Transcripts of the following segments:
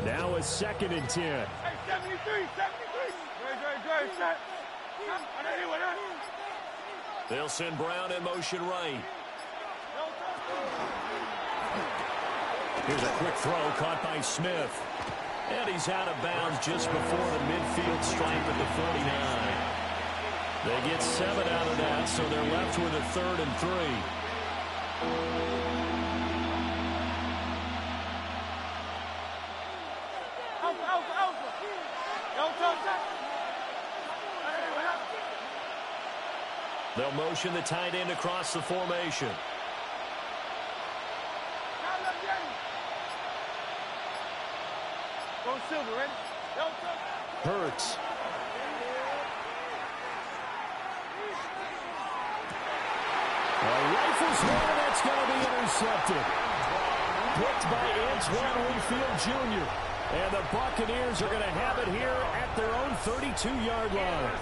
Now a 2nd and 10. Hey, 73. Good, set. They'll send Brown in motion right. Here's a quick throw caught by Smith. And he's out of bounds just before the midfield stripe at the 49. They get 7 out of that, so they're left with a 3rd and 3. They'll motion the tight end across the formation. Hurts. Rifles one, that's going to be intercepted. Picked by Antoine Winfield Jr. And the Buccaneers are going to have it here at their own 32-yard line.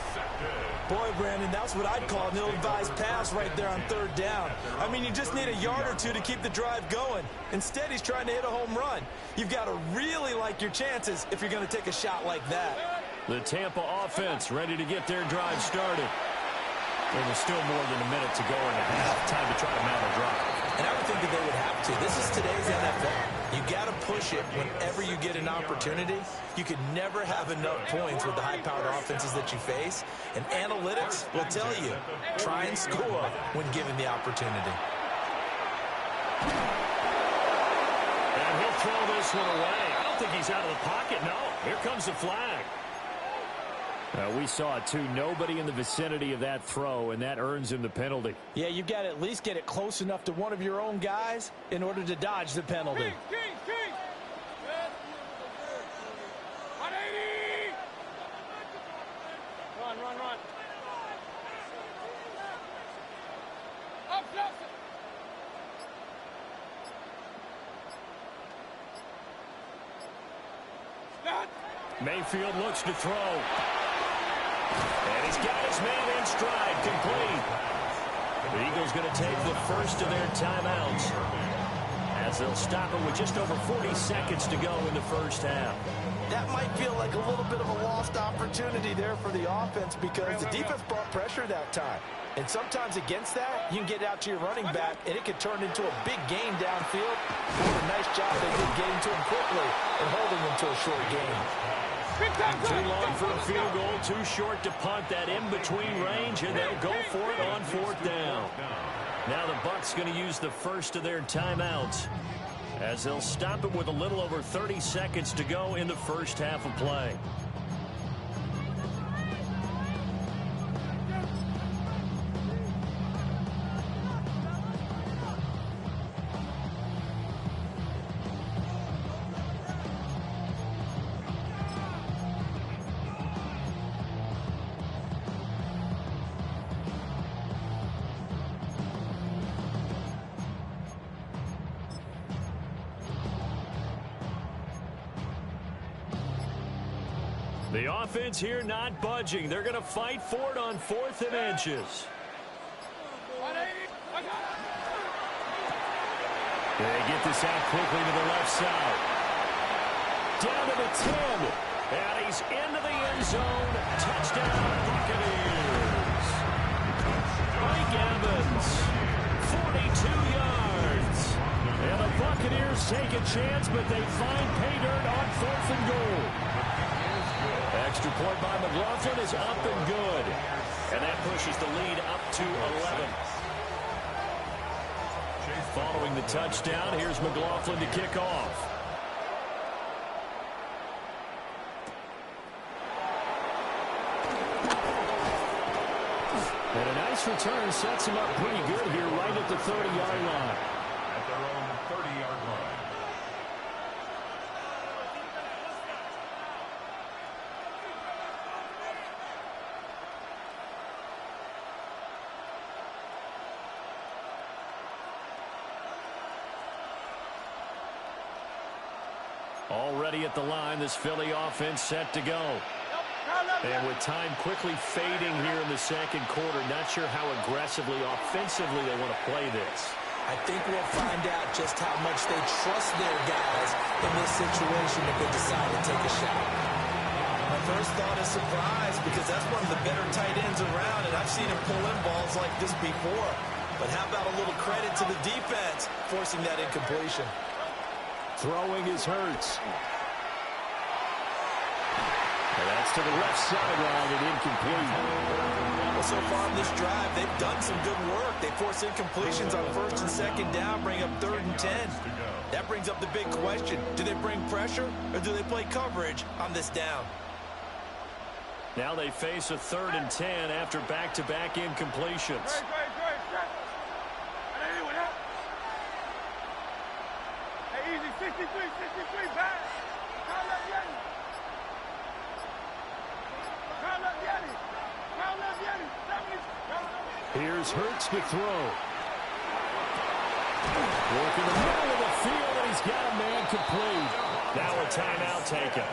Boy, Brandon, that's what I'd call an ill-advised pass right there on 3rd down. I mean, you just need a yard or two to keep the drive going. Instead, he's trying to hit a home run. You've got to really like your chances if you're going to take a shot like that. The Tampa offense ready to get their drive started. Well, there's still more than a minute to go in the half. Time to try to mount a drive. And I would think that they would have to. This is today's NFL. You got to push it whenever you get an opportunity. You could never have enough points with the high-powered offenses that you face. And analytics will tell you, try and score when given the opportunity. And he'll throw this one away. I don't think he's out of the pocket. No, here comes the flag. We saw it, too. Nobody in the vicinity of that throw, and that earns him the penalty. Yeah, you've got to at least get it close enough to one of your own guys in order to dodge the penalty. King. 180. Run. Up. Mayfield looks to throw. And he's got his man in stride, complete. The Eagles going to take the first of their timeouts as they'll stop it with just over 40 seconds to go in the first half. That might feel like a little bit of a lost opportunity there for the offense because the defense brought pressure that time. And sometimes against that, you can get out to your running back, and it could turn into a big gain downfield. What a nice job they did getting to him quickly and holding him to a short gain. Too long for a field goal, too short to punt that in-between range, and they'll go for it on 4th down. Now the Bucs going to use the first of their timeouts as they'll stop it with a little over 30 seconds to go in the first half of play. The offense here not budging. They're going to fight for it on 4th and inches. They get this out quickly to the left side. Down to the 10. And he's into the end zone. Touchdown, Buccaneers. Mike Evans, 42 yards. And the Buccaneers take a chance, but they find pay dirt on 4th and goal. Extra point by McLaughlin is up and good. And that pushes the lead up to 11. Following the touchdown, here's McLaughlin to kick off. And a nice return sets him up pretty good here right at the 30-yard line. At their own 30-yard line. Already at the line, this Philly offense set to go. And with time quickly fading here in the second quarter, not sure how aggressively, offensively they want to play this. I think we'll find out just how much they trust their guys in this situation if they decide to take a shot. My first thought is surprise because that's one of the better tight ends around, and I've seen him pull in balls like this before. But how about a little credit to the defense forcing that incompletion? Throwing is Hurts. And that's to the left sideline and incomplete. Well, so far in this drive, they've done some good work. They force incompletions on first and second down, bring up 3rd and 10. That brings up the big question. Do they bring pressure or do they play coverage on this down? Now they face a 3rd and 10 after back-to-back incompletions. Hey, easy, 63, back. Here's Hurts to throw. Working the middle of the field, and he's got a man complete. Now a timeout taken.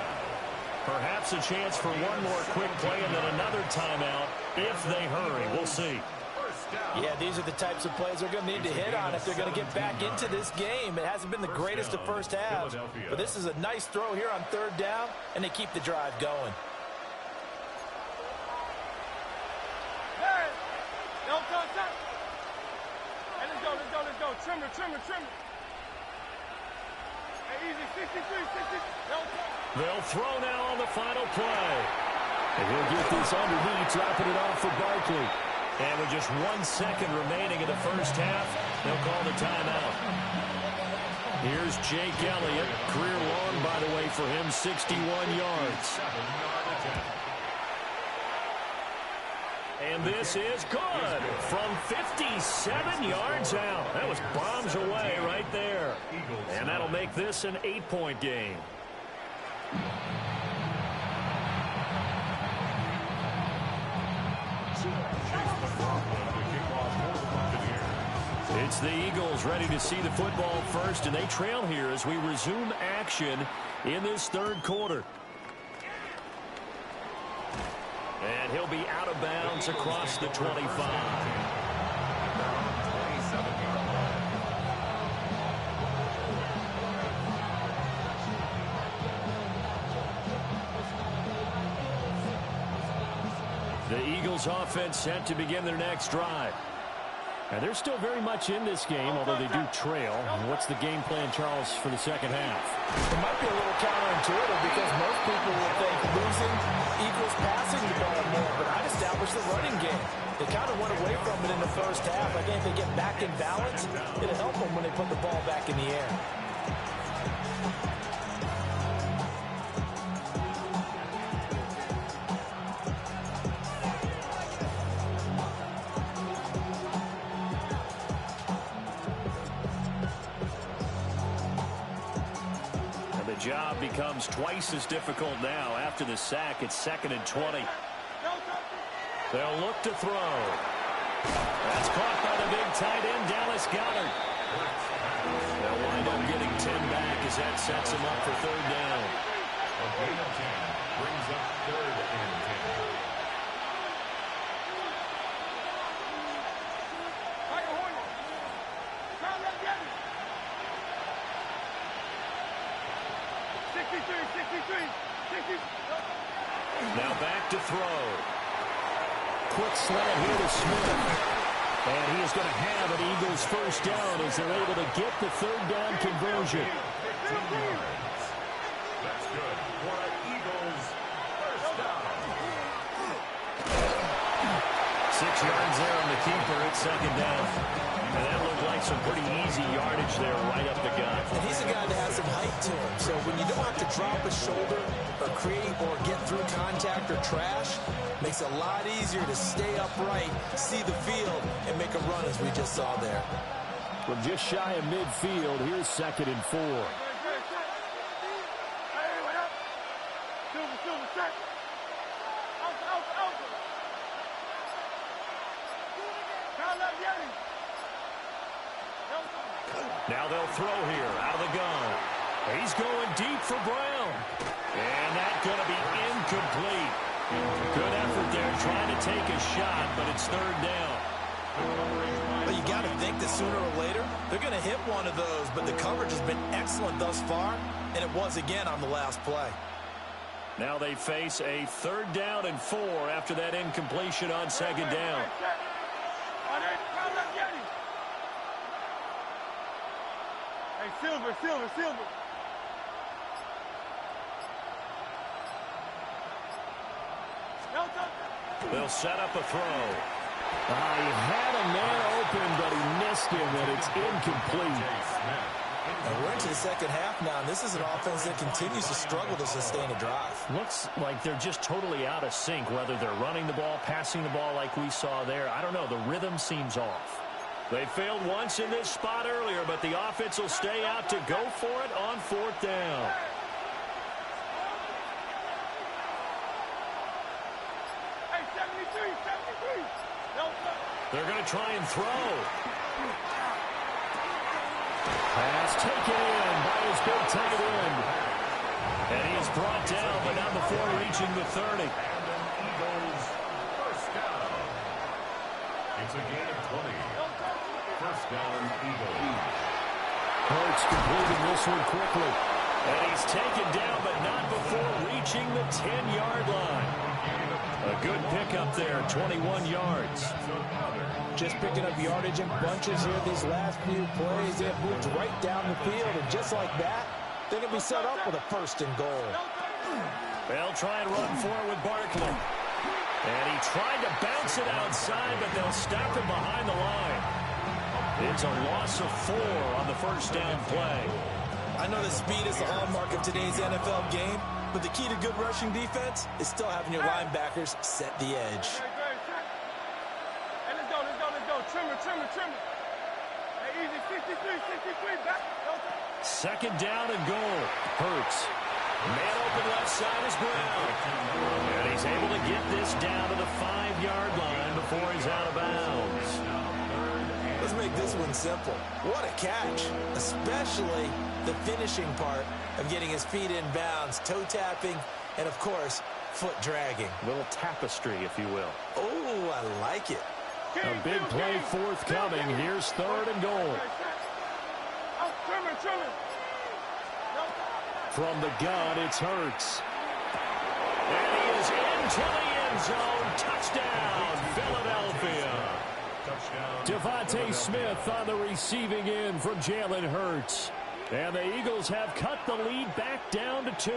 Perhaps a chance for one more quick play and then another timeout if they hurry. We'll see. Yeah, these are the types of plays they're going to need to hit on if they're going to get back into this game. It hasn't been the greatest of first halves, but this is a nice throw here on 3rd down, and they keep the drive going. Let's go. Trim it. Hey, easy, 63. They'll throw now on the final play. And he'll get this underneath, dropping it off for Barkley. And with just 1 second remaining in the first half, they'll call the timeout. Here's Jake Elliott. Career long, by the way, for him, 61 yards. And this is good from 57 yards out. That was bombs away right there. And that'll make this an 8-point game. It's the Eagles ready to see the football first, and they trail here as we resume action in this 3rd quarter. And he'll be out of bounds across the 25. The Eagles offense set to begin their next drive. And they're still very much in this game, although they do trail. What's the game plan, Charles, for the second half? It might be a little counterintuitive because most people will think losing equals passing the ball more, but I'd establish the running game. They kind of went away from it in the first half. I think if they get back in balance, it'll help them when they put the ball back in the air. Job becomes twice as difficult now after the sack. It's 2nd and 20. They'll look to throw. That's caught by the big tight end, Dallas Goedert. They'll wind up getting 10 back as that sets him up for 3rd down. A gain of 10 brings up 3rd and 10. Now back to throw. Quick slant here to Smith. And he is going to have an Eagles first down as they're able to get the 3rd down conversion. 15 yards. That's good for an Eagles first down. 6 yards there on the keeper at 2nd down. And that looked like some pretty easy yardage there right up the gut. And he's a guy that has some height to him, so when you don't have to drop a shoulder or create or get through contact or trash, makes it a lot easier to stay upright, see the field, and make a run as we just saw there. From just shy of midfield, here's 2nd and 4. Now they'll throw here out of the gun. He's going deep for Brown. And that's going to be incomplete. Good effort there trying to take a shot, but it's 3rd down. But you got to think that sooner or later, they're going to hit one of those. But the coverage has been excellent thus far, and it was again on the last play. Now they face a 3rd down and 4 after that incompletion on 2nd down. Hey, Silver, Silver, Silver. They'll set up a throw. He had a man open, but he missed him, and it's incomplete. And we're into the second half now, and this is an offense that continues to struggle to sustain a drive. Looks like they're just totally out of sync, whether they're running the ball, passing the ball like we saw there. I don't know. The rhythm seems off. They failed once in this spot earlier, but the offense will stay out to go for it on 4th down. Hey, 73, 73. They're going to try and throw. Pass taken in by his big tight end. And he is brought down, but not before reaching the 30. Eagles, first down. It's a gain of 20. First down, Eagles. Hurts completing this one quickly. And he's taken down, but not before reaching the 10-yard line. A good pickup there, 21 yards. Just picking up yardage in bunches here these last few plays. They have moved right down the field, and just like that, they're going to be set up with a 1st and goal. They'll try and run forward with Barkley. And he tried to bounce it outside, but they'll stop him behind the line. It's a loss of 4 on the 1st down play. I know that speed is the hallmark of today's NFL game, but the key to good rushing defense is still having your linebackers set the edge. Hey, let's go, let's go, let's go. Trimmer, trimmer, trimmer. Hey, easy, 63, 63, back. 2nd down and goal. Hurts. Man open left side is Brown. And he's able to get this down to the 5-yard line before he's out of bounds. Let's make this one simple. What a catch, especially the finishing part of getting his feet in bounds, toe tapping, and of course, foot dragging. Little tapestry, if you will. Oh, I like it. A big play forthcoming. Here's 3rd and goal. Trimmer, trimmer. From the gun, it's Hurts. And he is into the end zone. Touchdown, Philadelphia. Devontae Smith on the receiving end from Jalen Hurts. And the Eagles have cut the lead back down to 2.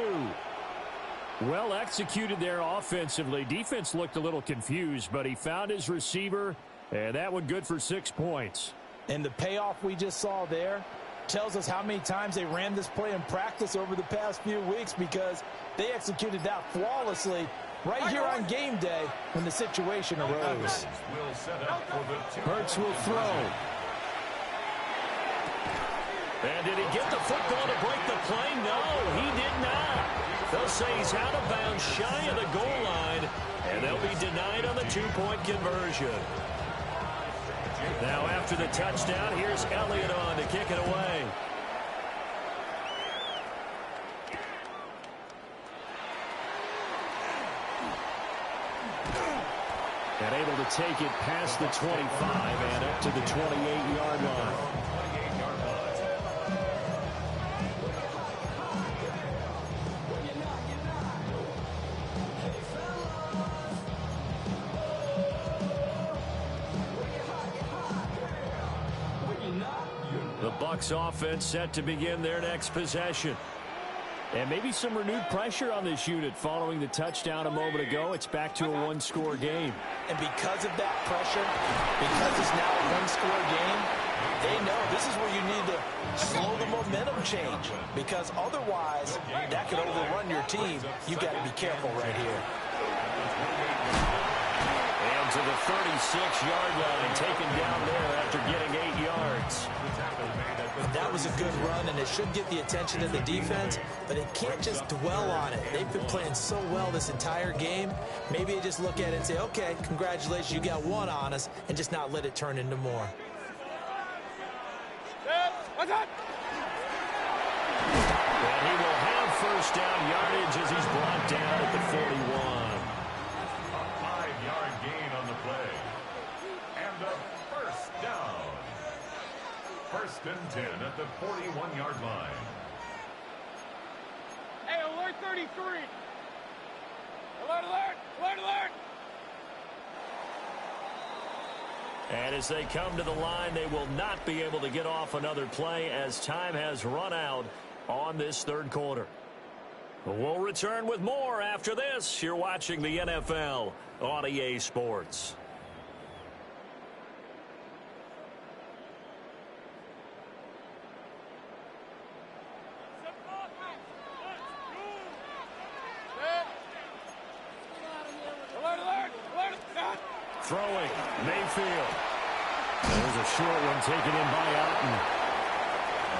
Well executed there offensively. Defense looked a little confused, but he found his receiver, and that one good for 6 points. And the payoff we just saw there tells us how many times they ran this play in practice over the past few weeks, because they executed that flawlessly right here on game day when the situation arose. Hurts will throw. And did he get the football to break the play? No, he did not. They'll say he's out of bounds shy of the goal line, and they'll be denied on the 2-point conversion. Now after the touchdown, here's Elliott on to kick it away. And able to take it past the 25 and up to the 28-yard line. The Bucs offense set to begin their next possession. And maybe some renewed pressure on this unit following the touchdown a moment ago. It's back to a 1-score game. And because of that pressure, because it's now a 1-score game, they know this is where you need to slow the momentum change, because otherwise that could overrun your team. You've got to be careful right here. And to the 36-yard line, taken down there after getting 8 yards. That was a good run, and it should get the attention of the defense, but it can't just dwell on it. They've been playing so well this entire game. Maybe they just look at it and say, okay, congratulations, you got 1 on us, and just not let it turn into more. And he will have first down yardage as he's brought down at the 41. A 5-yard gain on the play. And a First and 10 at the 41-yard line. Hey, alert 33. Alert, alert, alert, alert. And as they come to the line, they will not be able to get off another play as time has run out on this third quarter. We'll return with more after this. You're watching the NFL on EA Sports. Throwing, Mayfield. There's a short one taken in by Alton.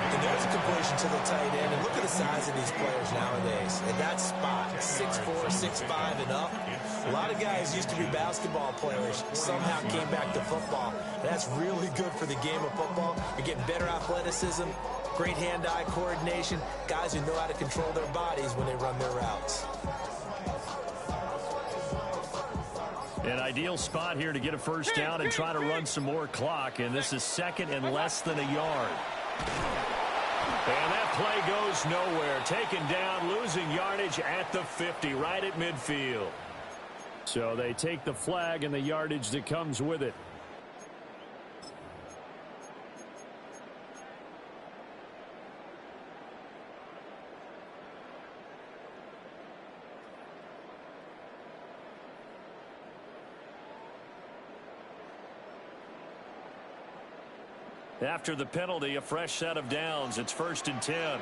And there's a completion to the tight end. And look at the size of these players nowadays. At that spot, 6'4", 6'5", and up. A lot of guys used to be basketball players, somehow came back to football. That's really good for the game of football. You're getting better athleticism, great hand-eye coordination, guys who know how to control their bodies when they run their routes. An ideal spot here to get a first down and try to run some more clock, and this is second and less than a yard. And that play goes nowhere. Taken down, losing yardage at the 50, right at midfield. So they take the flag and the yardage that comes with it. After the penalty, a fresh set of downs. It's first and 10. A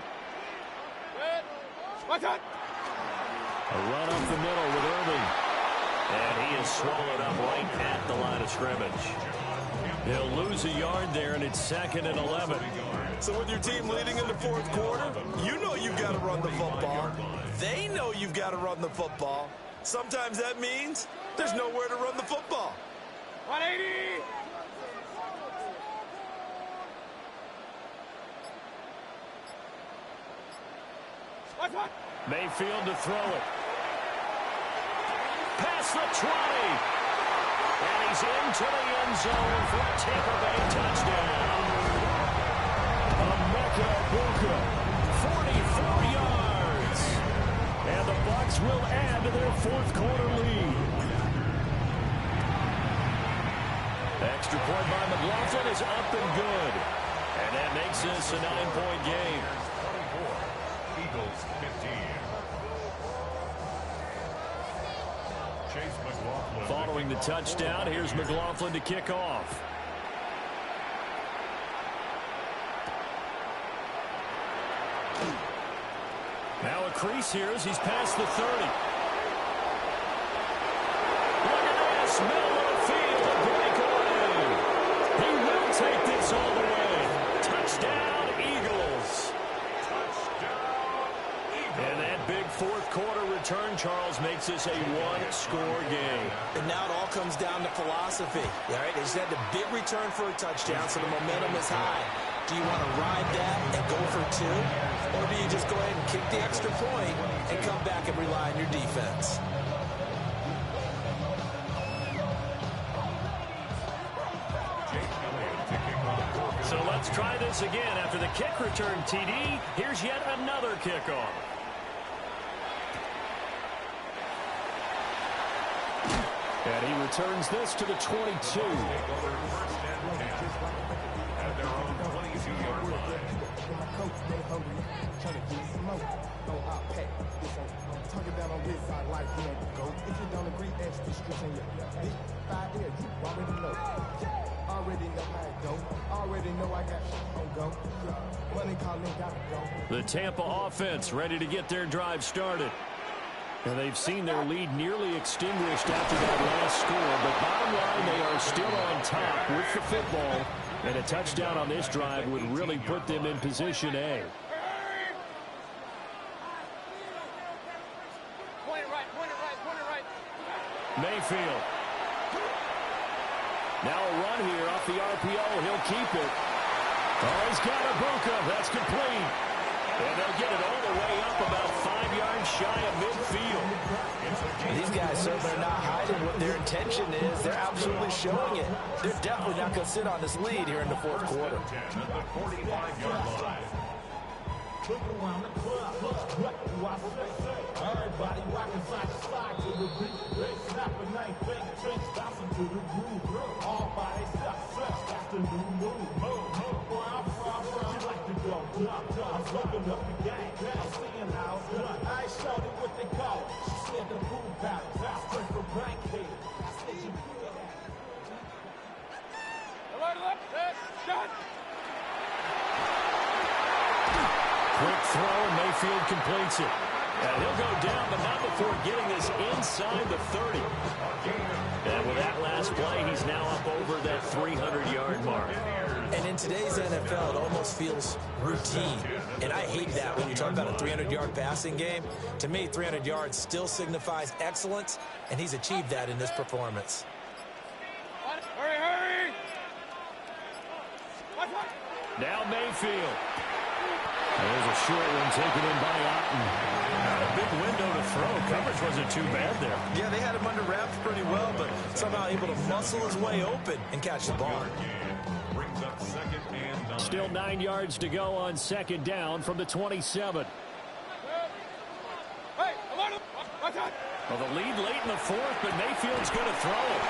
Watch out. run up the middle with Irving. And he is swallowed up right at the line of scrimmage. He'll lose a yard there, and it's second and 11. So with your team leading in the fourth quarter, you know you've got to run the football. They know you've got to run the football. Sometimes that means there's nowhere to run the football. 180. Mayfield to throw it. Past the 20. And he's into the end zone for a Tampa Bay touchdown. Emeka Egbuka, 44 yards. And the Bucs will add to their fourth quarter lead. Extra point by McLaughlin is up and good. And that makes this a 9-point game. Eagles 15. Chase McLaughlin. Following the touchdown, here's McLaughlin to kick off. Now a crease here as he's past the 30. Look at this, middle of the field, a breakaway. He will take this all the way. Touchdown, Eagles. And that big fourth quarter return, Charles, makes this a one-score game. And now it all comes down to philosophy. All right, they just had the big return for a touchdown, so the momentum is high. Do you want to ride that and go for two? Or do you just go ahead and kick the extra point and come back and rely on your defense? So let's try this again. After the kick return, TD, here's yet another kickoff. And he returns this to the 22. The Tampa offense ready to get their drive started. And they've seen their lead nearly extinguished after that last score. But bottom line, they are still on top with the football. And a touchdown on this drive would really put them in position A. Point it right, point it right, point it right. Mayfield. Now a run here off the RPO. He'll keep it. Oh, he's got Egbuka. That's complete. And they'll get it all the way up about 5 yards shy of midfield. These guys certainly are not hiding what their intention is. They're absolutely showing it. They're definitely not going to sit on this lead here in the fourth quarter. At the 45-yard line. Look around the club, what do I say? Everybody rockin' side to side to the beat. They snap a night, bang, drinks, bouncing to the groove. All by themselves, that's the new move. Where I'm from, you like to go dumb. I'm fucking up the gang, I'm seeing how it's done. I ain't showed it what they call it. She said the food battles, house drink for bank haters. I said you feel that. Alert, alert, shot. Quick throw, and Mayfield completes it. And he'll go down, but not before getting this inside the 30. And with that last play, he's now up over that 300-yard mark. And in today's NFL, it almost feels routine. And I hate that when you talk about a 300-yard passing game. To me, 300 yards still signifies excellence, and he's achieved that in this performance. Hurry, hurry. Watch, watch. Now Mayfield. There's a short one taken in by Otten. Not a big window to throw. Coverage wasn't too bad there. Yeah, they had him under wraps pretty well, but somehow able to muscle his way open and catch the ball. Brings up 2nd and 9. Still 9 yards to go on 2nd down from the 27. Hey, alert, watch out. Well, the lead late in the 4th, but Mayfield's going to throw it.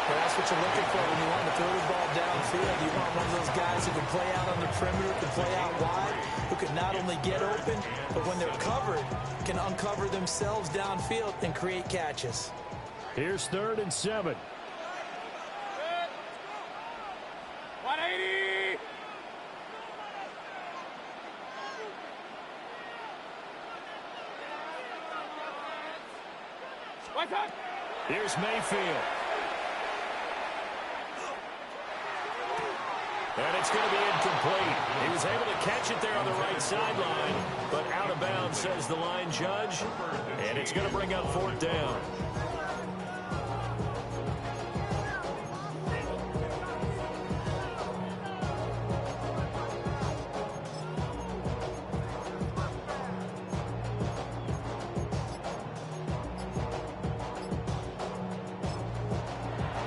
Well, that's what you're looking for when you want to throw the ball downfield. You want one of those guys who can play out on the perimeter, can play out wide, who can not only get open, but when they're covered, can uncover themselves downfield and create catches. Here's 3rd and 7. 180. Watch out. Here's Mayfield. And it's going to be incomplete. He was able to catch it there on the right sideline, but out of bounds, says the line judge. And it's going to bring up 4th down.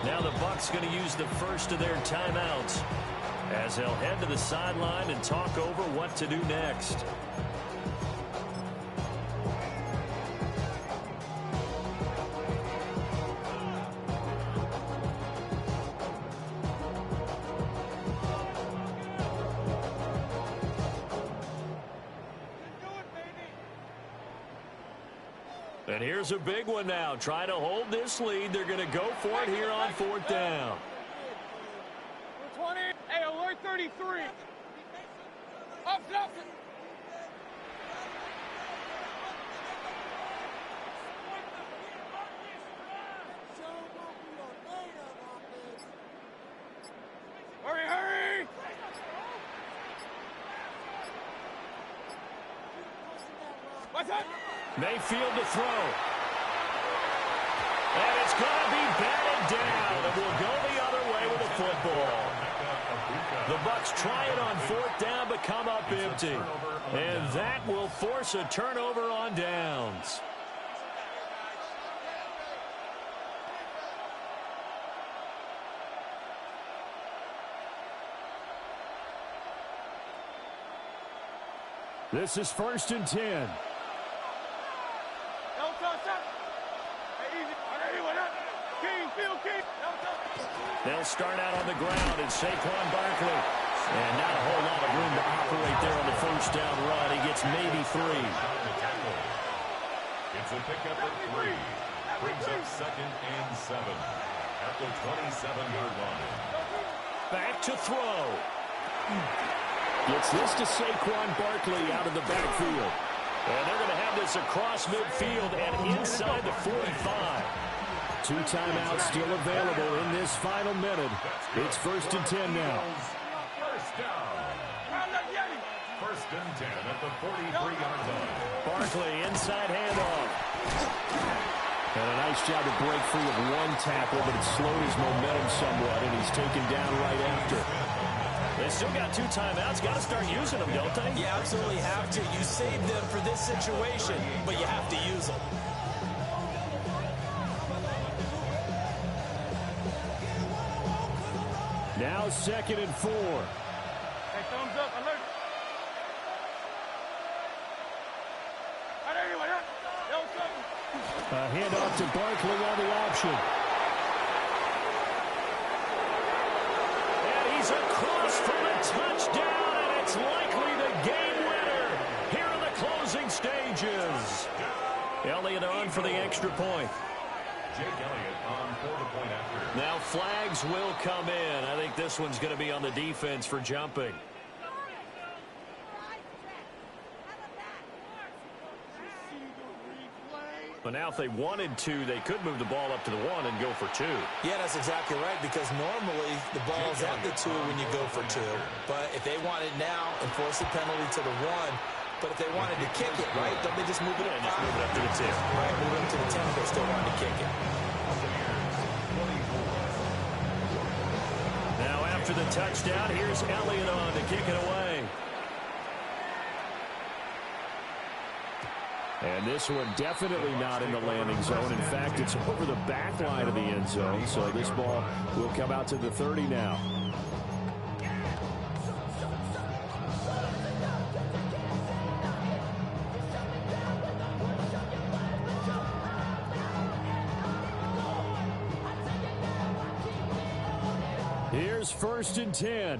Now the Bucs going to use the first of their timeouts, as they'll head to the sideline and talk over what to do next. And here's a big one now. Trying to hold this lead. They're going to go for it here on 4th down. 20. Hey, alert 33. Up, up. Hurry, hurry. What's up? Mayfield to throw. And it's going to be batted down. And we'll go the other way with the football. The Bucs try it on 4th down, but come up empty. And that will force a turnover on downs. This is 1st and 10. They'll start out on the ground, and Saquon Barkley. And not a whole lot of room to operate there on the 1st down run. He gets maybe 3. It's a pickup at 3. Brings up 2nd and 7 at the 27-yard line. Back to throw. Gets this to Saquon Barkley out of the backfield. And they're going to have this across midfield and inside the 45. 2 timeouts still available in this final minute. It's 1st and 10 now. First down. 1st and 10 at the 43-yard line. Barkley inside handoff. And a nice job to break free of one tackle, but it slowed his momentum somewhat, and he's taken down right after. They still got 2 timeouts. Got to start using them, don't they? You absolutely have to. You save them for this situation, but you have to use them. 2nd and 4. Hey, thumbs up, alert. A handoff to Barkley on the option. And he's across for the touchdown, and it's likely the game winner here in the closing stages. Elliott on for the extra point. Jake Elliott on for the point after. Now flags will come in. I think this one's going to be on the defense for jumping. But now if they wanted to, they could move the ball up to the 1 and go for 2. Yeah, that's exactly right, because normally the ball's at the 2 when you go for 2. But if they want it now, enforce the penalty to the 1. But if they wanted to kick it, right, don't they just move it up? Just move it up to the 10. Right, move it up to the 10 if they still want to kick it. Now after the touchdown, here's Elliott on to kick it away. And this one definitely not in the landing zone. In fact, it's over the back line of the end zone. So this ball will come out to the 30 now. Here's 1st and 10.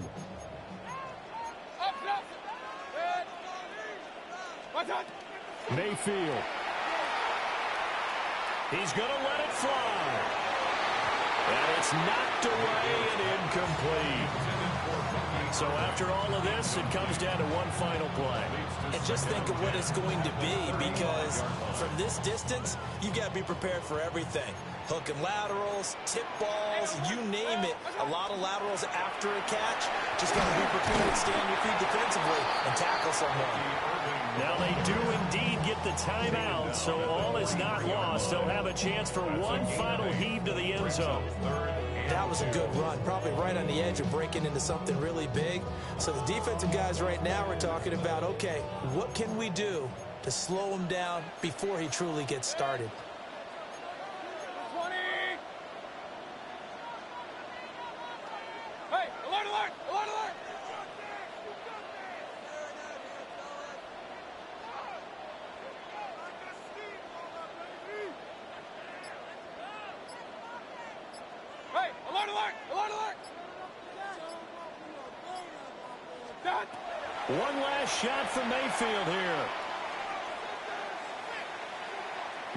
Mayfield. He's going to let it fly. And it's knocked away and incomplete. So after all of this, it comes down to one final play. And just think of what it's going to be, because from this distance, you've got to be prepared for everything. Hook and laterals, tip balls, you name it. A lot of laterals after a catch. Just got to be prepared to stay on your feet defensively and tackle someone. Now they do indeed get the timeout, so all is not lost. They'll have a chance for one final heave to the end zone. That was a good run, probably right on the edge of breaking into something really big. So the defensive guys right now are talking about, okay, what can we do to slow him down before he truly gets started? 20. Hey, alert, alert, alert, alert. Hey, alert, alert, alert, alert. Done. One last shot for Mayfield here.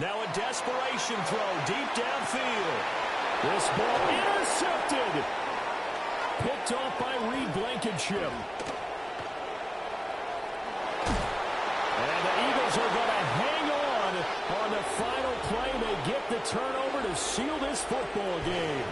Now a desperation throw deep downfield. This ball intercepted. Picked off by Reed Blankenship. And the Eagles are going to hang on the final play. They get the turnover to seal this football game.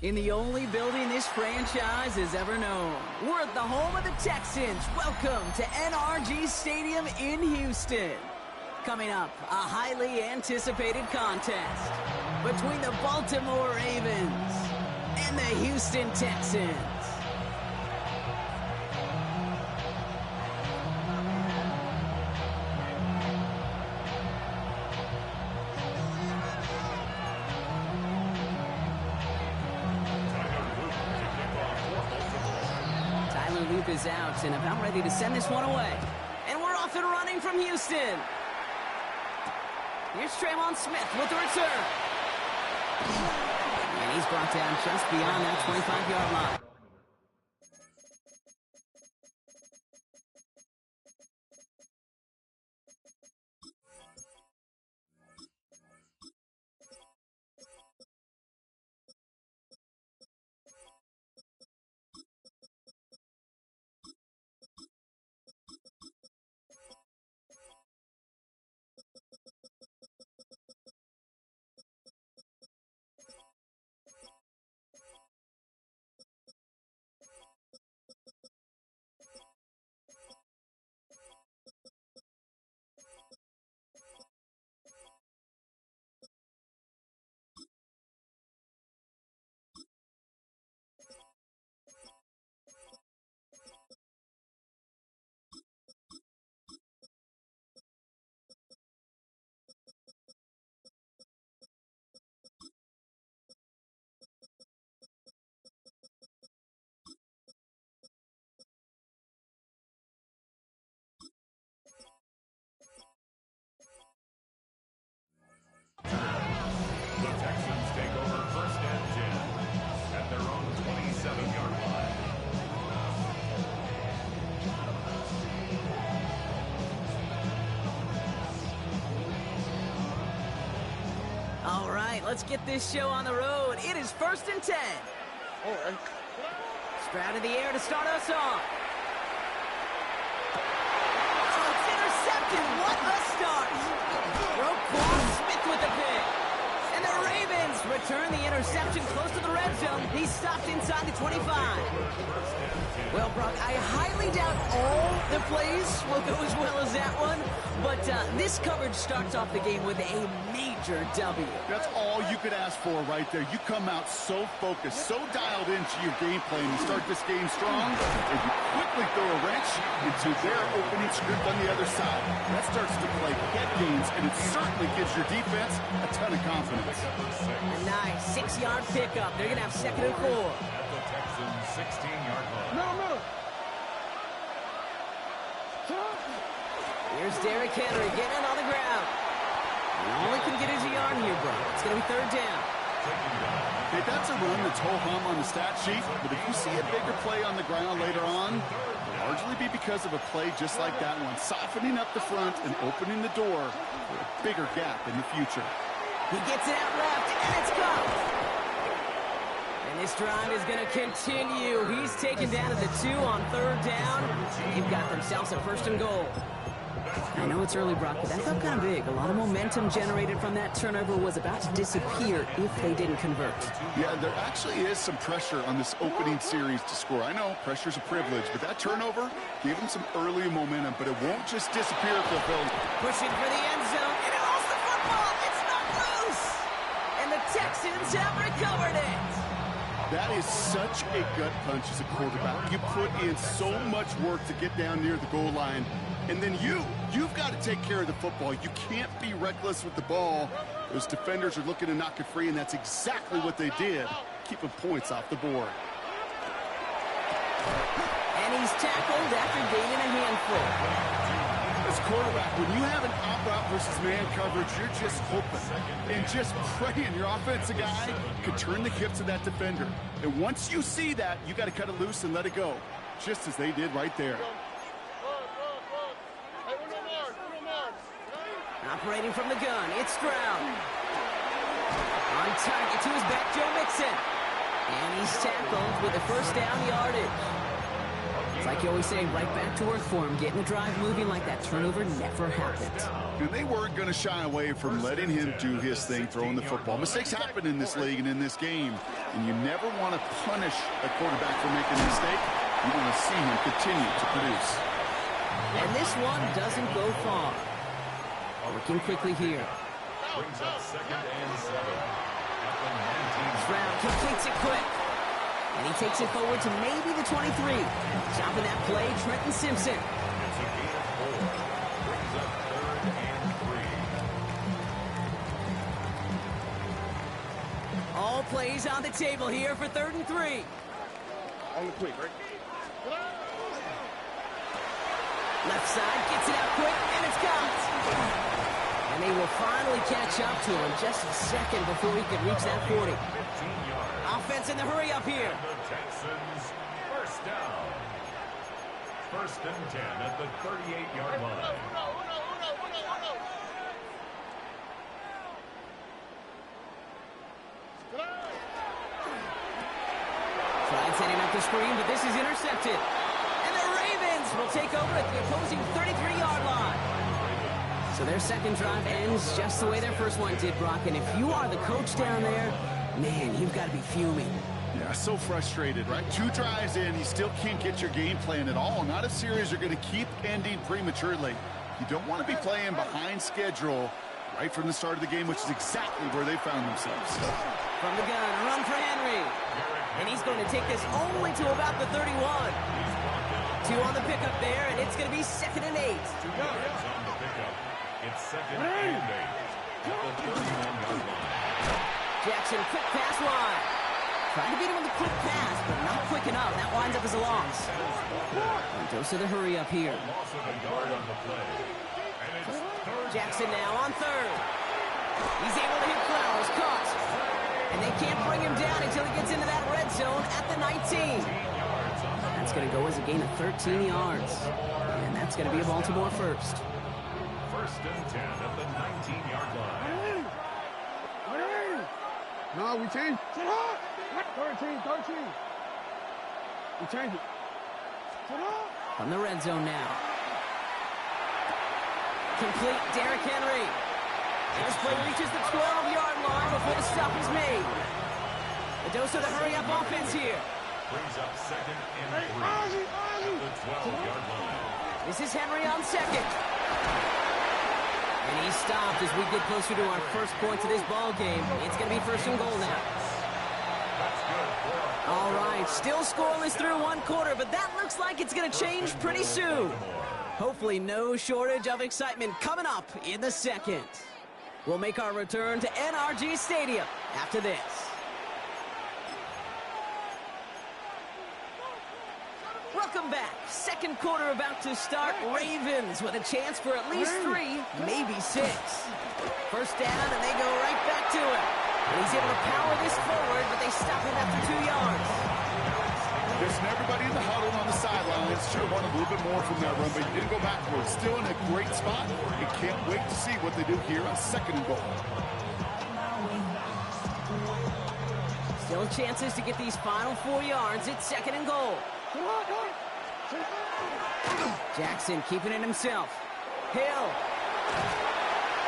In the only building this franchise has ever known. We're at the home of the Texans. Welcome to NRG Stadium in Houston. Coming up, a highly anticipated contest between the Baltimore Ravens and the Houston Texans. Is out and about ready to send this one away. And we're off and running from Houston. Here's Tremon Smith with the return. And he's brought down just beyond that 25-yard line. The Texans take over first and 10 at their own 27-yard line. All right, let's get this show on the road. It is first and 10. Stroud in the air to start us off. Oh, it's intercepted. What a start. Roquan Smith with the pick. And the Ravens return the interception close to the red zone. He's stopped inside the 25. Well, Brock, I highly doubt all the plays will go as well as that one. But this coverage starts off the game with a major W. That's all you could ask for right there. You come out so focused, so dialed into your game plan. You start this game strong, and you quickly throw a wrench into their opening script on the other side. That starts to play head games, and it certainly gives your defense a ton of confidence. A nice 6-yard pickup. They're going to have second and 4. At the Texans' 16-yard line. Middle. Here's Derrick Henry getting on the ground. And all he can get is a yard here, bro. It's going to be third down. Okay, that's a run that's ho-hum on the stat sheet, but if you see a bigger play on the ground later on, it'll largely be because of a play just like that one, softening up the front and opening the door for a bigger gap in the future. He gets it out left, and it's caught. And this drive is going to continue. He's taken down to the 2 on third down. They've got themselves a first and goal. I know it's early, Brock, but that felt kind of big. A lot of momentum generated from that turnover was about to disappear if they didn't convert. Yeah, there actually is some pressure on this opening series to score. I know pressure's a privilege, but that turnover gave them some early momentum, but it won't just disappear if they'll build. Pushing for the end zone, and it lost the football. It's not loose. And the Texans have recovered it. That is such a gut punch as a quarterback. You put in so much work to get down near the goal line, and then you've got to take care of the football. You can't be reckless with the ball. Those defenders are looking to knock it free, and that's exactly what they did, keeping points off the board. And he's tackled after gaining a handful. As quarterback, when you have an out-route versus man coverage, you're just hoping and just praying your offensive guy could turn the hips of that defender. And once you see that, you got to cut it loose and let it go, just as they did right there. Operating from the gun, it's Stroud. On target to his back, Joe Mixon. And he's tackled with a first down yardage. It's like you always say, right back to work for him. Getting the drive moving like that turnover never happened. And they weren't going to shy away from letting him do his thing, throwing the football. Mistakes happen in this league and in this game. And you never want to punish a quarterback for making a mistake. You want to see him continue to produce. And this one doesn't go far. Working quickly here. Brings up 2nd and 7. At the 19. Stroud completes it quick. And he takes it forward to maybe the 23. Stopping that play, Trenton Simpson. It's a gain of 4. Brings up 3rd and 3. All plays on the table here for 3rd and 3. On the quick, right? Left side, gets it out quick, and it's got. And they will finally catch up to him just a second before he could reach that 40. 15 yards. Offense in the hurry up here. And the Texans first down. 1st and 10 at the 38-yard line. Tried setting up the screen, but this is intercepted. And the Ravens will take over at the opposing 33-yard line. So their second drive ends just the way their first one did, Brock. And if you are the coach down there, man, you've got to be fuming. Yeah, so frustrated, right? 2 drives in, you still can't get your game plan at all. Not a series you're going to keep ending prematurely. You don't want to be playing behind schedule right from the start of the game, which is exactly where they found themselves. From the gun, a run for Henry. And he's going to take this only to about the 31. 2 on the pickup there, and it's going to be 2nd and 8. 2 yards on the pickup. It's 2nd and 8 at the 31-yard line. Jackson, quick pass wide. Trying to beat him with a quick pass, but not quick enough. That winds up as a loss. Mendoza the hurry up here. Loss of a yard on the play. And it's 3rd. Jackson now on 3rd. He's able to hit Flowers, caught. And they can't bring him down until he gets into that red zone at the 19. That's going to go as a gain of 13 yards. And that's going to be a Baltimore first. 1st and 10 at the 19-yard line. No, we changed. 13. We changed it. From the red zone now. Complete, Derrick Henry. And this play reaches the 12-yard line before the stop is made. Mendoza the hurry-up offense here. Brings up 2nd and 3 at the 12-yard line. This is Henry on 2nd. And he stopped as we get closer to our first point to this ball game. It's going to be 1st and goal now. All right, still scoreless through 1 quarter, but that looks like it's going to change pretty soon. Hopefully no shortage of excitement coming up in the 2nd. We'll make our return to NRG Stadium after this. Welcome back. 2nd quarter about to start. Ravens with a chance for at least 3, maybe 6. First down, and they go right back to it. And he's able to power this forward, but they stop him after 2 yards. There's everybody in the huddle on the sidelines. Should have wanted a little bit more from that run, but he didn't go backwards. Still in a great spot. And can't wait to see what they do here on 2nd and goal. Still chances to get these final 4 yards. It's 2nd and goal. Jackson keeping it himself. Hill.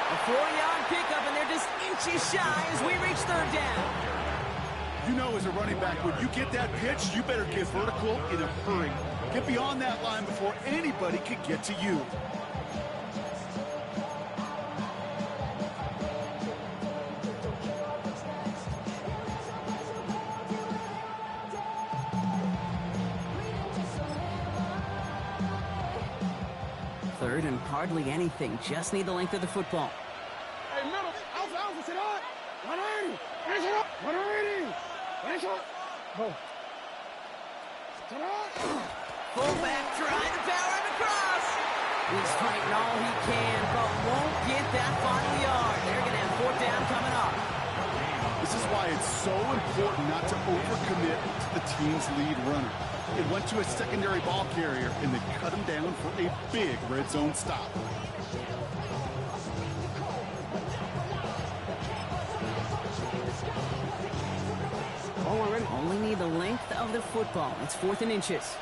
A 4-yard pickup, and they're just inches shy as we reach third down. You know, as a running back, when you get that pitch, you better get vertical in a hurry. Get beyond that line before anybody can get to you. Third and hardly anything. Just need the length of the football. Hey, middle. Alpha, sit on. 180. Finish it up. 180. Finish it up. Go. Sit on. Fullback trying to power him across. He's fighting all he can, but won't get that final yard. They're going to have fourth down coming up. This is why it's so important not to overcommit to the team's lead runner. It went to a secondary ball carrier, and they cut him down for a big red zone stop. Only need the length of the football. It's 4th and inches.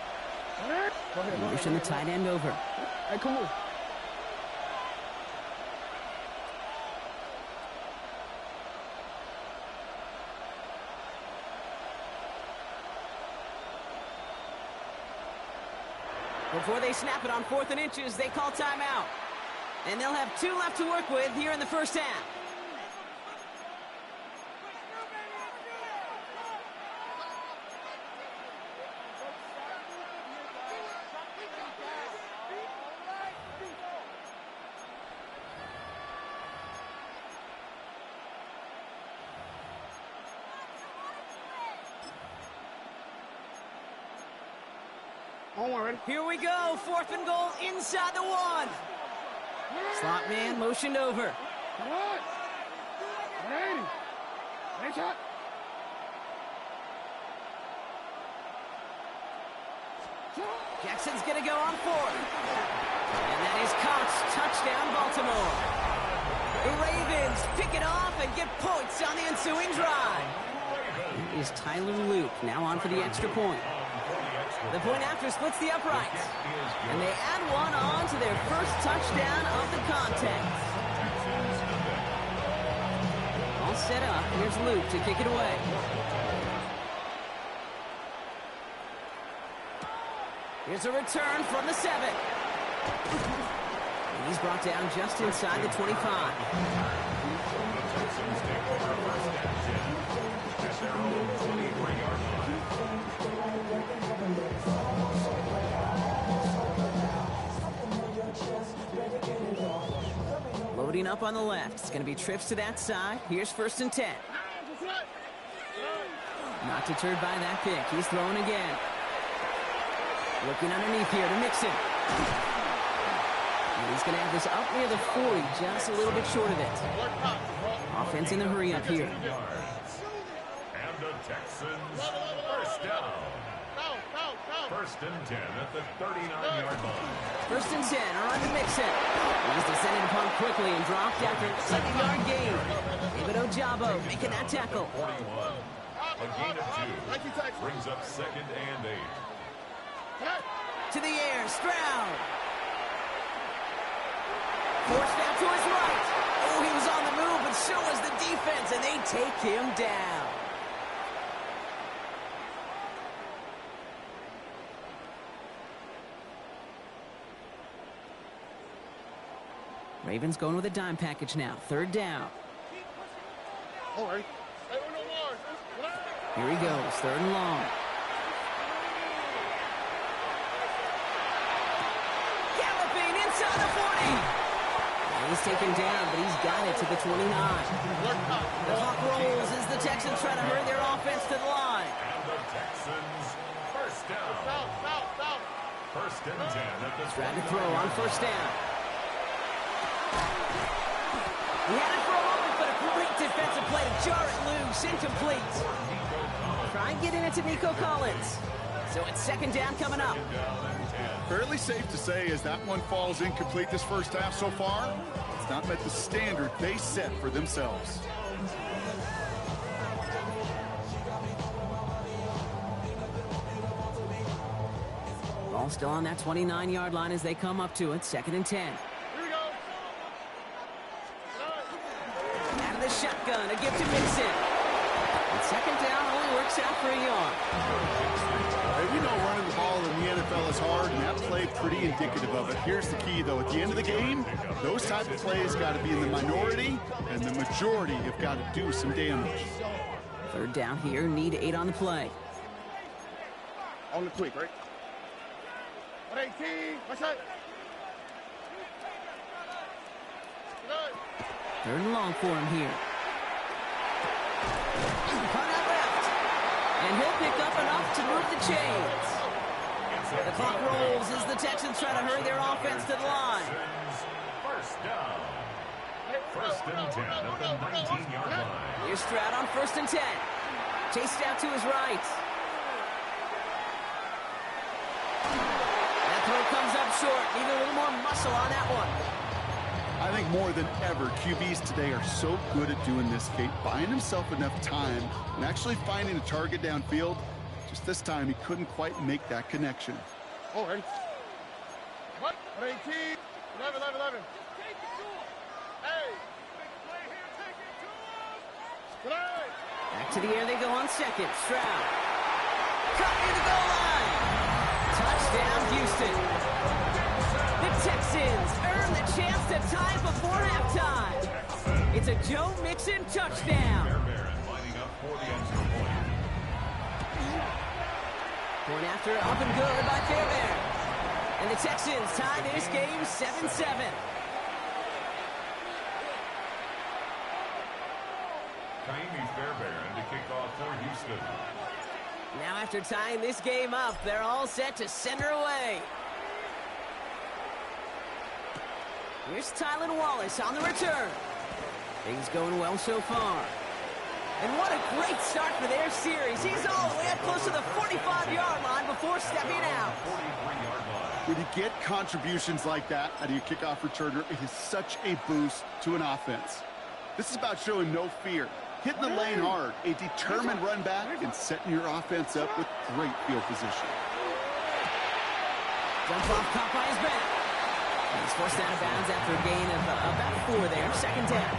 Motion the tight end over. Hey, come on. Before they snap it on 4th and inches, they call timeout. And they'll have 2 left to work with here in the first half. Here we go, 4th and goal inside the 1. Slot man motioned over. Come on. 180. Finish it. Jackson's going to go on 4th. And that is Cox. Touchdown, Baltimore. The Ravens pick it off and get points on the ensuing drive. It is Tyler Luke now on for the extra point. The point after splits the uprights. And they add one on to their first touchdown of the contest. All set up. Here's Luke to kick it away. Here's a return from the 7. And he's brought down just inside the 25. Loading up on the left. It's going to be trips to that side. Here's 1st and 10. Not deterred by that pick. He's throwing again. Looking underneath here to Mixon. And he's going to have this up near the 40, just a little bit short of it. Offense in the hurry up here. And the Texans first down. 1st and 10 at the 39-yard line. 1st and 10 are on to Mixon. He's descended upon quickly and dropped after a 7-yard gain. David Ojabo making that tackle. 41. A gain of 2. Brings up 2nd and 8. To the air, Stroud. Forced out to his right. Oh, he was on the move, but so was the defense, and they take him down. Ravens going with a dime package now. 3rd down. Here he goes. 3rd and long. Galloping inside the 40. He's taken down, but he's got it to the 29. The clock rolls as the Texans try to hurry their offense to the line. And the Texans first down. 1st and 10 at the Tried to throw on 1st down. He had it for a moment, but a great defensive play to jar it loose. Incomplete. Try and get in it to Nico Collins. So it's 2nd down coming up. Fairly safe to say as that one falls incomplete this first half so far, it's not met the standard they set for themselves. Ball still on that 29-yard line as they come up to it. 2nd and 10. Here we go. shotgun, a gift to Mixon. And second down only works out for a yard. You know running the ball in the NFL is hard, and that play pretty indicative of it. Here's the key, though. At the end of the game, those type of plays got to be in the minority, and the majority have got to do some damage. Third down here, need 8 on the play. On the quick, right? 118, what's that? Third and long for him here. Punt out left. And he'll pick up enough to move the chains. The clock rolls as the Texans try to hurry their offense to the line. First down. First and 10 at the 19-yard line. Here's Stroud on first and 10. Chased out to his right. That throw comes up short. Need a little more muscle on that one. I think more than ever, QBs today are so good at doing this, Kate, buying himself enough time and actually finding a target downfield. Just this time, he couldn't quite make that connection. All right. 118, 11. Hey! Back to the air they go on second. Stroud. Cut near the goal line. Touchdown, Houston. The Texans earn the chance to tie before halftime. It's a Joe Mixon touchdown. Lining up for the extra point. Point after up and good by Fairbairn. And the Texans tie this game 7-7. Kaimi Fairbairn to kick off for Houston. Now after tying this game up, they're all set to send her away. Here's Tylan Wallace on the return. Things going well so far. And what a great start for their series. He's all the way up close to the 45-yard line before stepping out. 43-yard line. When you get contributions like that out of your kickoff returner, it is such a boost to an offense. This is about showing no fear, hitting the lane hard, a determined run back, and setting your offense up with great field position. Jump off caught by his back. He's forced out of bounds after a gain of about 4 there. Second down.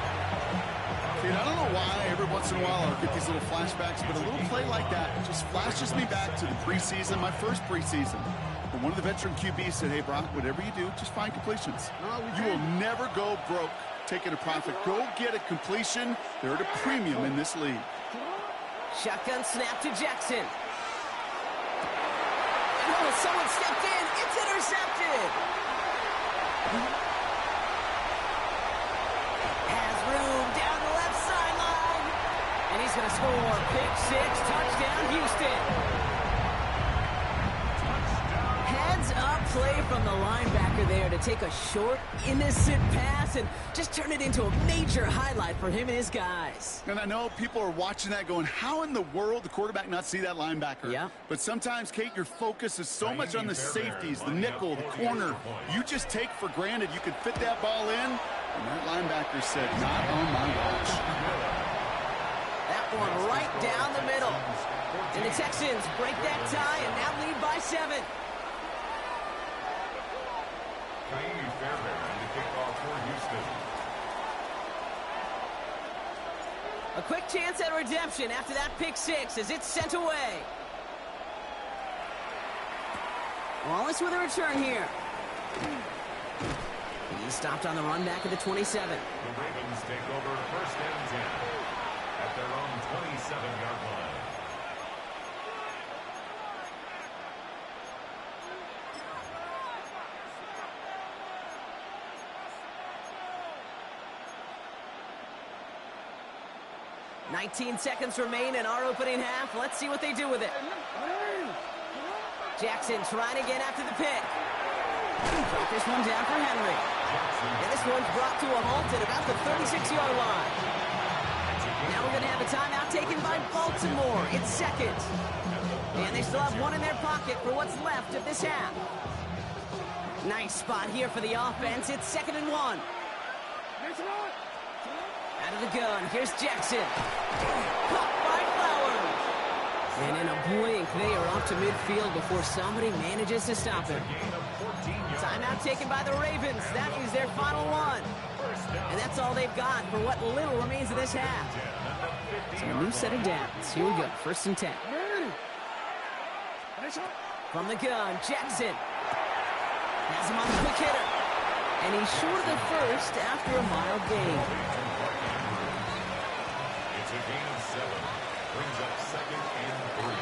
Dude, I don't know why every once in a while I get these little flashbacks, but a little play like that just flashes me back to the preseason, my first preseason. And one of the veteran QBs said, hey, Brock, whatever you do, just find completions. You will never go broke taking a profit. Go get a completion. They're at a premium in this league. Shotgun snap to Jackson. Oh, someone stepped in. It's intercepted. Has room down the left sideline. And he's going to score. Pick 6, touchdown, Houston. Heads up play from the linebacker there to take a short, innocent pass and just turn it into a major highlight for him and his guys. And I know people are watching that going, how in the world the quarterback not see that linebacker? Yeah. But sometimes, Kate, your focus is so much on the safeties, the nickel, the corner. You just take for granted you could fit that ball in, and that linebacker said, not on my watch. That one right down the middle. And the Texans break that tie and now lead by 7. Kaimi Fairbairn to kick off for Houston. A quick chance at redemption after that pick 6 as it's sent away. Wallace with a return here. He's stopped on the run back at the 27. The Ravens take over first and 10 at their own 27-yard line. $19 seconds remain in our opening half. Let's see what they do with it. Jackson trying again after the pick. Drop this one down for Henry. And this one's brought to a halt at about the 36-yard line. Now we're going to have a timeout taken by Baltimore. It's second. And they still have one in their pocket for what's left of this half. Nice spot here for the offense. It's 2nd and 1. Out of the gun, here's Jackson. Caught by Flowers. And in a blink, they are off to midfield before somebody manages to stop him. Timeout taken by the Ravens. That is their final one. And that's all they've got for what little remains of this half. So a new set of downs. Here we go. 1st and 10. From the gun, Jackson. Has him on the quick hitter. And he's short of the first after a mild gain. It's a gain of 7. Brings up 2nd and 3.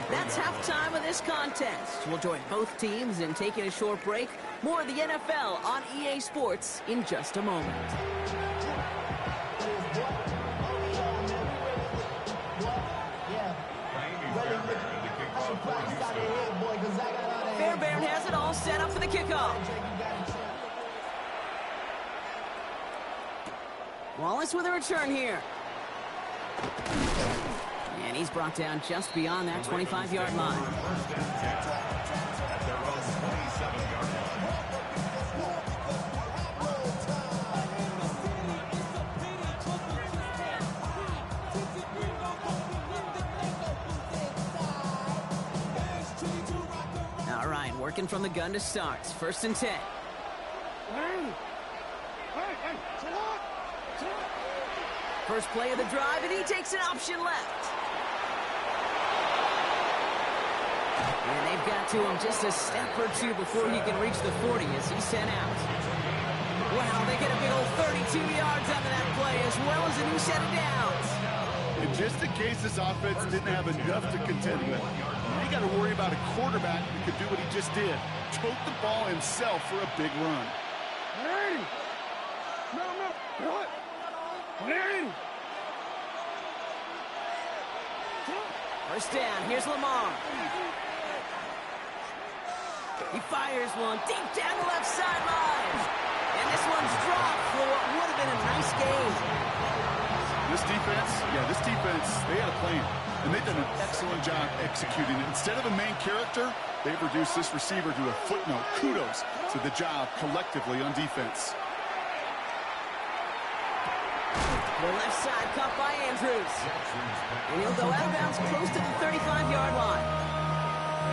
That's halftime of this contest. We'll join both teams in taking a short break. More of the NFL on EA Sports in just a moment. Fairbairn has it all set up for the kickoff. Wallace with a return here. And he's brought down just beyond that 25-yard line. All right, working from the gun to start. 1st and 10. First play of the drive, and he takes an option left. And they've got to him just a step or two before he can reach the 40 as he's sent out. Wow, they get a big old 32 yards out of that play, as well as a new set of downs. And just in case this offense didn't have enough to contend with, you got to worry about a quarterback who could do what he just did. Tote the ball himself for a big run. First down, here's Lamar. He fires one deep down the left sideline. And this one's dropped for what would have been a nice game. This defense, they had a plan. And they've done an excellent job executing it. Instead of a main character, they've reduced this receiver to a footnote. Kudos to the job collectively on defense. The left side caught by Andrews. And he'll go out of bounds close to the 35-yard line.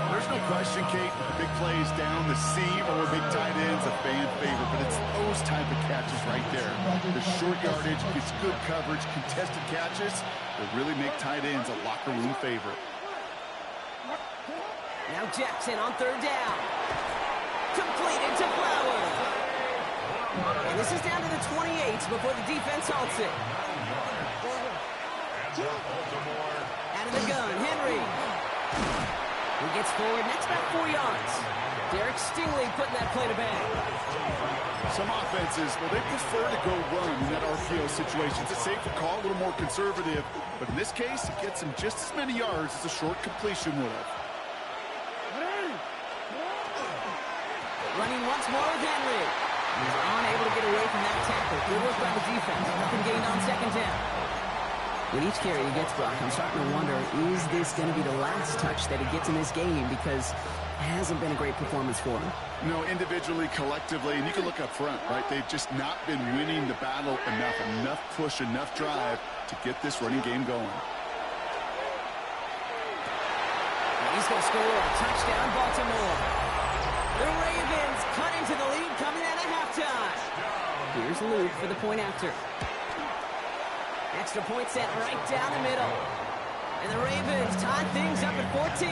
There's no question, Kate, big plays down the seam or big tight ends, a fan favorite, but it's those type of catches right there. The short yardage, gets good coverage, contested catches that really make tight ends a locker room favorite. Now Jackson on 3rd down. Completed to Flowers. And this is down to the 28 before the defense halts it. Out of the gun, Henry. He gets forward, next about 4 yards. Derek Stingley putting that play to bed. Some offenses, well, they prefer to go run in that RPO situation. It's a safer call, a little more conservative. But in this case, it gets him just as many yards as a short completion would have. Running once more with Henry. He's unable to get away from that tackle. Good work by the defense. Nothing gained on 2nd down. With each carry he gets, Brock, I'm starting to wonder, is this going to be the last touch that he gets in this game? Because it hasn't been a great performance for him. No, individually, collectively, and you can look up front, right? They've just not been winning the battle enough. Enough push, enough drive to get this running game going. And he's going to score a touchdown, Baltimore. The Ravens cut into the lead coming out of halftime. Here's Luke for the point after. Extra point set right down the middle. And the Ravens tie things up at 14.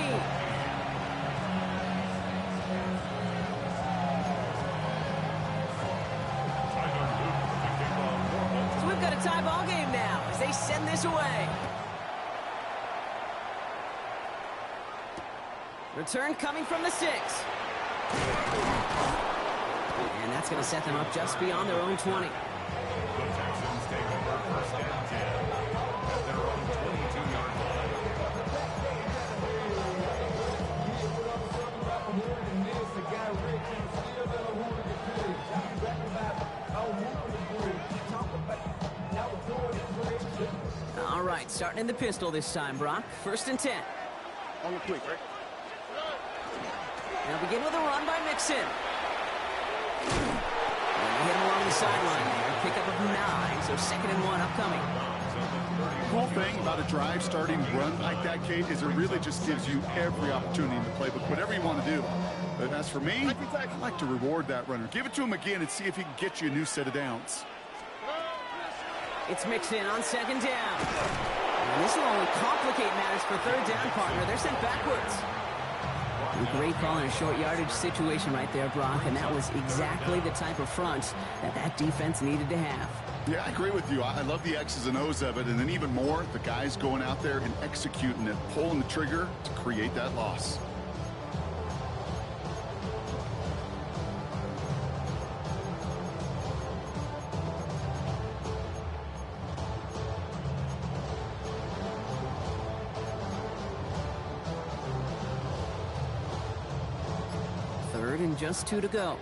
So we've got a tie ball game now as they send this away. Return coming from the 6. And that's going to set them up just beyond their own 20. The Texans take over 1st and 10 at their own 22-yard line. All right, starting in the pistol this time, Brock. 1st and 10. On the quick, right? They'll begin with a run by Mixon. And they hit him along the sideline there. Pickup of 9, so 2nd and 1 upcoming. Go thing about a drive starting run like that, Kate, is it really just gives you every opportunity in the playbook, whatever you want to do. But as for me, I like to reward that runner. Give it to him again and see if he can get you a new set of downs. It's Mixon on second down. And this will only complicate matters for third down, partner. They're sent backwards. A great call in a short yardage situation right there, Brock, and that was exactly the type of front that defense needed to have. Yeah, I agree with you. I love the X's and O's of it, and then even more, the guys going out there and executing it, pulling the trigger to create that loss. Third and just 2 to go.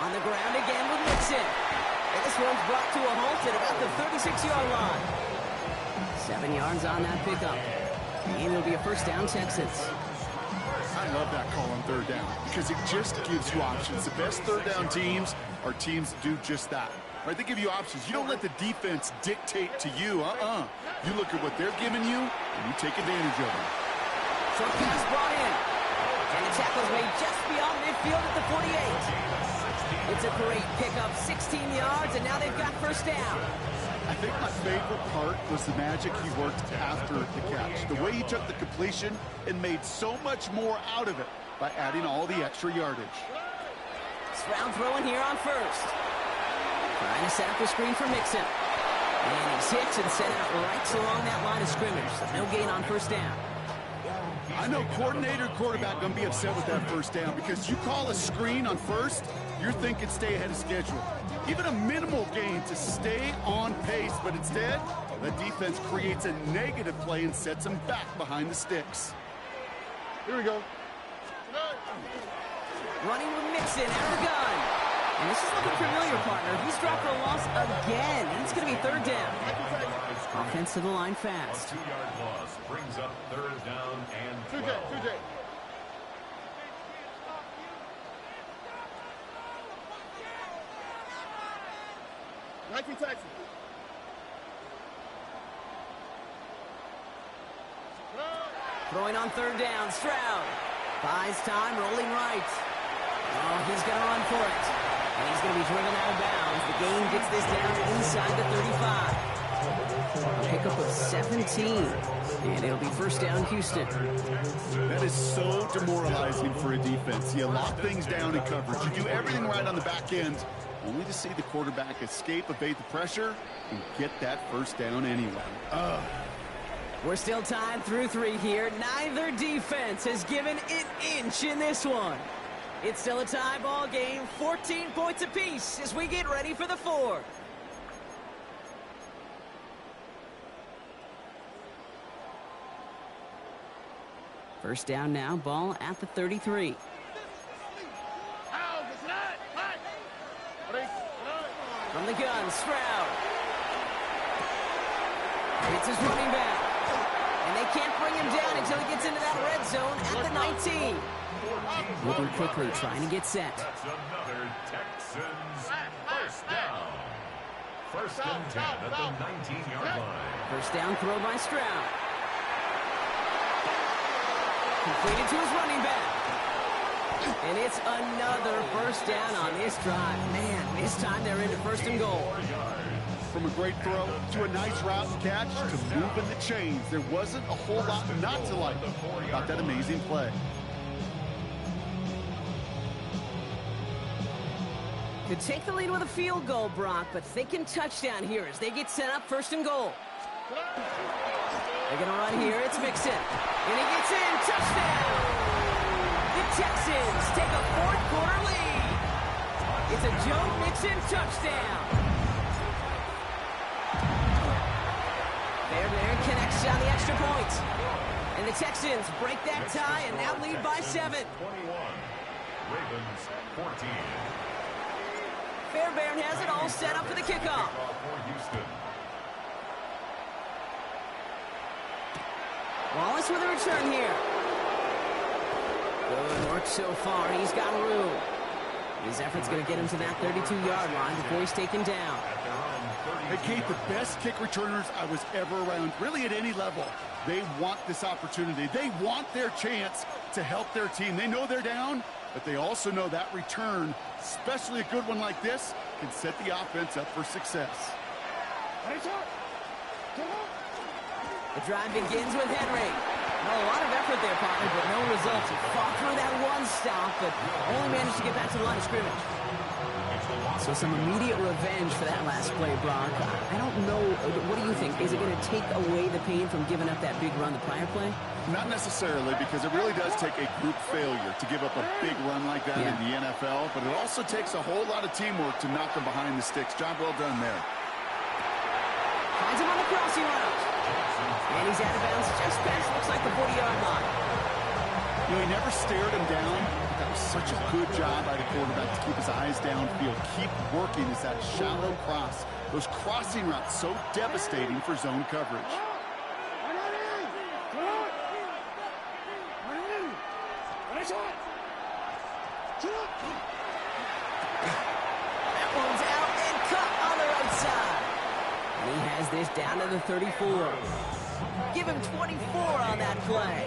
On the ground again with Mixon. And this one's brought to a halt at about the 36-yard line. 7 yards on that pickup. And it'll be a first down, Texans. I love that call on third down because it just gives you options. The best third down teams are teams that do just that. Right? They give you options. You don't let the defense dictate to you. You look at what they're giving you, and you take advantage of it. Short pass brought in. And the tackle's made just beyond midfield at the 48. It's a great pickup, 16 yards, and now they've got first down. I think my favorite part was the magic he worked after the catch. The way he took the completion and made so much more out of it by adding all the extra yardage. Stroud throwing here on first. Trying to set up the screen for Mixon. And he's hit and sent out right along that line of scrimmage. So no gain on first down. I know coordinator and quarterback going to be upset with that first down because you call a screen on first, you're thinking stay ahead of schedule. Even a minimal gain to stay on pace, but instead, the defense creates a negative play and sets them back behind the sticks. Here we go. Running with Mixon out of the gun. And this is looking familiar, partner. He's dropped for a loss again. It's going to be third down. Offense to the line fast. 2-yard loss brings up third down and 12. 2J. Nike Texas. Throwing on third down, Stroud. Buys time, rolling right. Oh, he's going to run for it. And he's going to be driven out of bounds. The gain gets this down inside the 35. A pickup of 17. And it'll be first down, Houston. That is so demoralizing for a defense. You lock things down in coverage. You do everything right on the back end, only to see the quarterback escape, evade the pressure, and get that first down anyway. We're still tied through 3 here. Neither defense has given an inch in this one. It's still a tie ball game, 14 points apiece as we get ready for the 4th. First down now, ball at the 33. From the gun, Stroud. It's his running back. And they can't bring him down until he gets into that red zone at the 19. Moving quickly, trying to get set. That's another Texans first down. First and 10 at the 19-yard line. First down throw by Stroud. Completed to his running back. And it's another first down on this drive. Man, this time they're into first and goal. From a great throw to a nice route and catch to moving the chains, there wasn't a whole lot not to like about that amazing play. Could take the lead with a field goal, Brock, but thinking touchdown here as they get set up first and goal. They're going to run here. It's Mixon. And he gets in. Touchdown! The Texans take a fourth-quarter lead. It's a Joe Mixon touchdown. There connects on the extra point. And the Texans break that tie and now lead by 7. 21. Ravens 14. Fairbairn has it all set up for the kickoff. Wallace with a return here. Good work so far. He's got room. His effort's going to get him to that 32-yard line before he's taken down. Hey, Kate, the best kick returners I was ever around, really at any level, they want this opportunity. They want their chance to help their team. They know they're down, but they also know that return, especially a good one like this, can set the offense up for success. The drive begins with Henry. Well, a lot of effort there, partner, but no results. He fought through that one stop, but only managed to get back to the line of scrimmage. So some immediate revenge for that last play, Brock. I don't know. What do you think? Is it going to take away the pain from giving up that big run the prior play? Not necessarily, because it really does take a group failure to give up a big run like that in the NFL, but it also takes a whole lot of teamwork to knock them behind the sticks. Job well done there. Finds him on the crossing route. And he's out of bounds just past, looks like the 40-yard line. You know, he never stared him down. That was such a good job by the quarterback to keep his eyes downfield. Keep working as that shallow cross. Those crossing routes so devastating for zone coverage. That one's out and cut on the right side. And he has this down to the 34. Give him 24 on that play.